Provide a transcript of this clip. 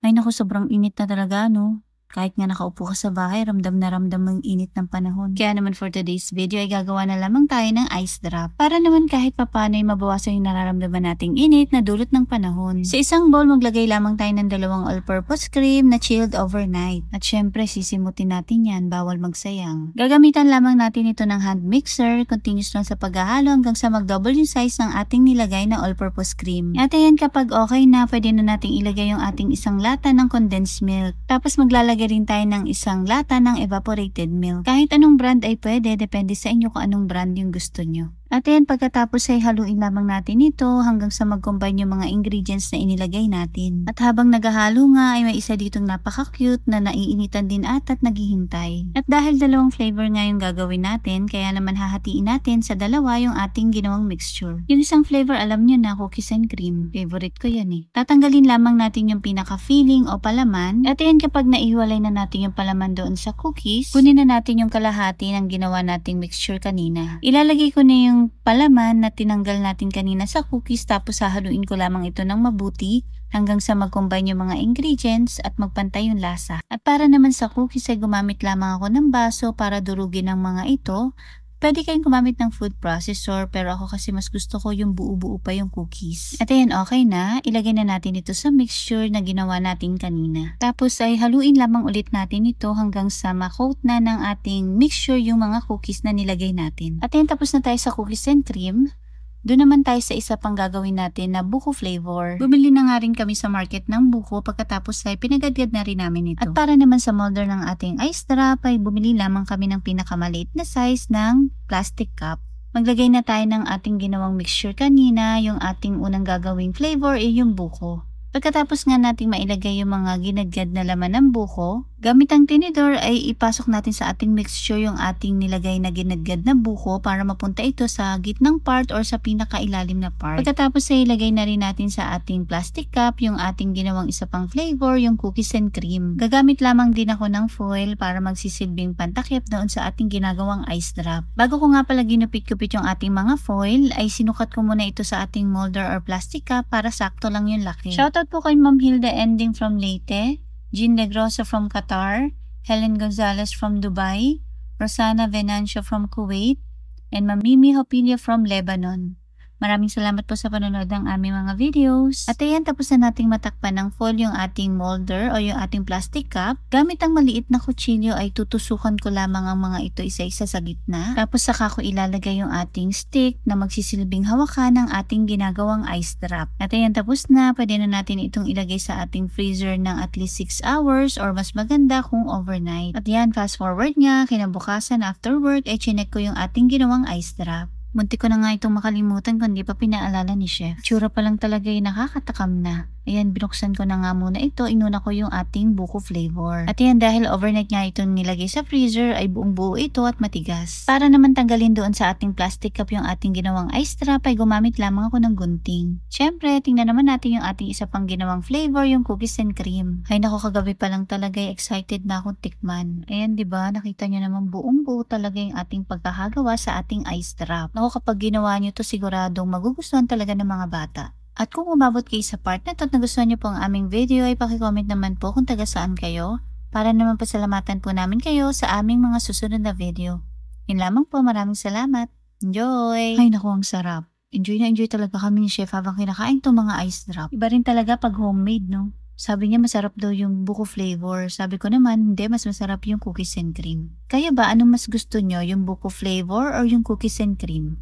Ay naku, sobrang init na talaga, no? Kahit nga nakaupo ka sa bahay, ramdam na ramdam mo yung init ng panahon. Kaya naman for today's video ay gagawa na lamang tayo ng ice drop. Para naman kahit papano ay mabawasan yung nararamdaman nating init na dulot ng panahon. Sa isang bowl, maglagay lamang tayo ng 2 all-purpose cream na chilled overnight. At syempre, sisimutin natin yan, bawal magsayang. Gagamitan lamang natin ito ng hand mixer, continuous lang sa paghahalo hanggang sa mag-double yung size ng ating nilagay na all-purpose cream. At ayan, kapag okay na, pwede na nating ilagay yung ating isang lata ng condensed milk. Tapos maglalagay rin tayo ng isang lata ng evaporated milk. Kahit anong brand ay pwede, depende sa inyo kung anong brand yung gusto nyo. At yan, pagkatapos ay haluin lamang natin ito hanggang sa mag-combine yung mga ingredients na inilagay natin. At habang naghahalo nga ay may isa ditong napaka-cute na naiinitan din at naghihintay. At dahil 2 flavor nga yung gagawin natin, kaya naman hahatiin natin sa 2 yung ating ginawang mixture. Yung isang flavor alam nyo na, cookies and cream. Favorite ko yan eh. Tatanggalin lamang natin yung pinaka-filling o palaman. At yan, kapag naiwalay na natin yung palaman doon sa cookies, kunin na natin yung kalahati ng ginawa nating mixture kanina. Ilalagay ko na yung palaman na tinanggal natin kanina sa cookies, tapos hahaluin ko lamang ito ng mabuti hanggang sa mag-combine yung mga ingredients at magpantay yung lasa. At para naman sa cookies ay gumamit lamang ako ng baso para durugin ang mga ito. Pwede kayong gumamit ng food processor, pero ako kasi mas gusto ko yung buo-buo pa yung cookies. At ayan, okay na. Ilagay na natin ito sa mixture na ginawa natin kanina. Tapos ay haluin lamang ulit natin ito hanggang sa ma-coat na ng ating mixture yung mga cookies na nilagay natin. At ayan, tapos na tayo sa cookies and cream. Doon naman tayo sa isa pang gagawin natin na buko flavor. Bumili na nga rin kami sa market ng buko, pagkatapos ay pinagadgad na rin namin ito. At para naman sa molder ng ating ice drop ay bumili lamang kami ng pinakamaliit na size ng plastic cup. Maglagay na tayo ng ating ginawang mixture kanina. Yung ating unang gagawing flavor ay yung buko. Pagkatapos nga nating mailagay yung mga ginadgad na laman ng buko, gamit ang tinidor ay ipasok natin sa ating mixture yung ating nilagay na ginadgad na buko para mapunta ito sa gitnang part or sa pinakailalim na part. Pagkatapos ay ilagay na rin natin sa ating plastic cup yung ating ginawang isa pang flavor, yung cookies and cream. Gagamit lamang din ako ng foil para magsisilbing pantakip doon sa ating ginagawang ice drop. Bago ko nga pala ginupit-kupit yung ating mga foil, ay sinukat ko muna ito sa ating molder or plastic cup para sakto lang yung laki. Shoutout po kay Ma'am Hilda Ending from Leyte, Jean Negrosa from Qatar, Helen Gonzalez from Dubai, Rosana Venancio from Kuwait, and Ma'am Mimi Hopilia from Lebanon. Maraming salamat po sa panonood ng aming mga videos. At ayan, tapos na nating matakpan ng foil yung ating molder o yung ating plastic cup. Gamit ang maliit na kutsilyo ay tutusukan ko lamang ang mga ito isa-isa sa gitna. Tapos saka ko ilalagay yung ating stick na magsisilbing hawakan ng ating ginagawang ice drop. At ayan, tapos na. Pwede na natin itong ilagay sa ating freezer ng at least 6 hours or mas maganda kung overnight. At yan, fast forward nga, kinabukasan after work ay chinek ko yung ating ginawang ice drop. Muntik ko na nga itong makalimutan kung di pa pinaalala ni Chef. Tsura pa lang talaga yung nakakatakam na. Ayan, binuksan ko na nga muna ito. Inuna ko yung ating buko flavor. At yan, dahil overnight nga itong nilagay sa freezer, ay buong buo ito at matigas. Para naman tanggalin doon sa ating plastic cup yung ating ginawang ice drop, ay gumamit lamang ako ng gunting. Siyempre, tingnan naman natin yung ating isa pang ginawang flavor, yung cookies and cream. Ay naku, kagabi pa lang talaga excited na akong tikman. Ayan, diba? Nakita nyo naman buong buo talaga yung ating pagkakagawa sa ating ice drop. Naku, kapag ginawa nyo to, siguradong magugustuhan talaga ng mga bata. At kung umabot kayo sa part na ito at nagustuhan nyo po ang aming video, ay pakicomment naman po kung taga saan kayo para naman pasalamatan po namin kayo sa aming mga susunod na video. Yun lamang po, maraming salamat. Enjoy! Ay naku, ang sarap. Enjoy na enjoy talaga kami ni Chef habang kinakain itong mga ice drop. Iba rin talaga pag homemade, no? Sabi niya masarap daw yung buko flavor. Sabi ko naman, hindi, mas masarap yung cookies and cream. Kaya ba, anong mas gusto nyo? Yung buko flavor or yung cookies and cream?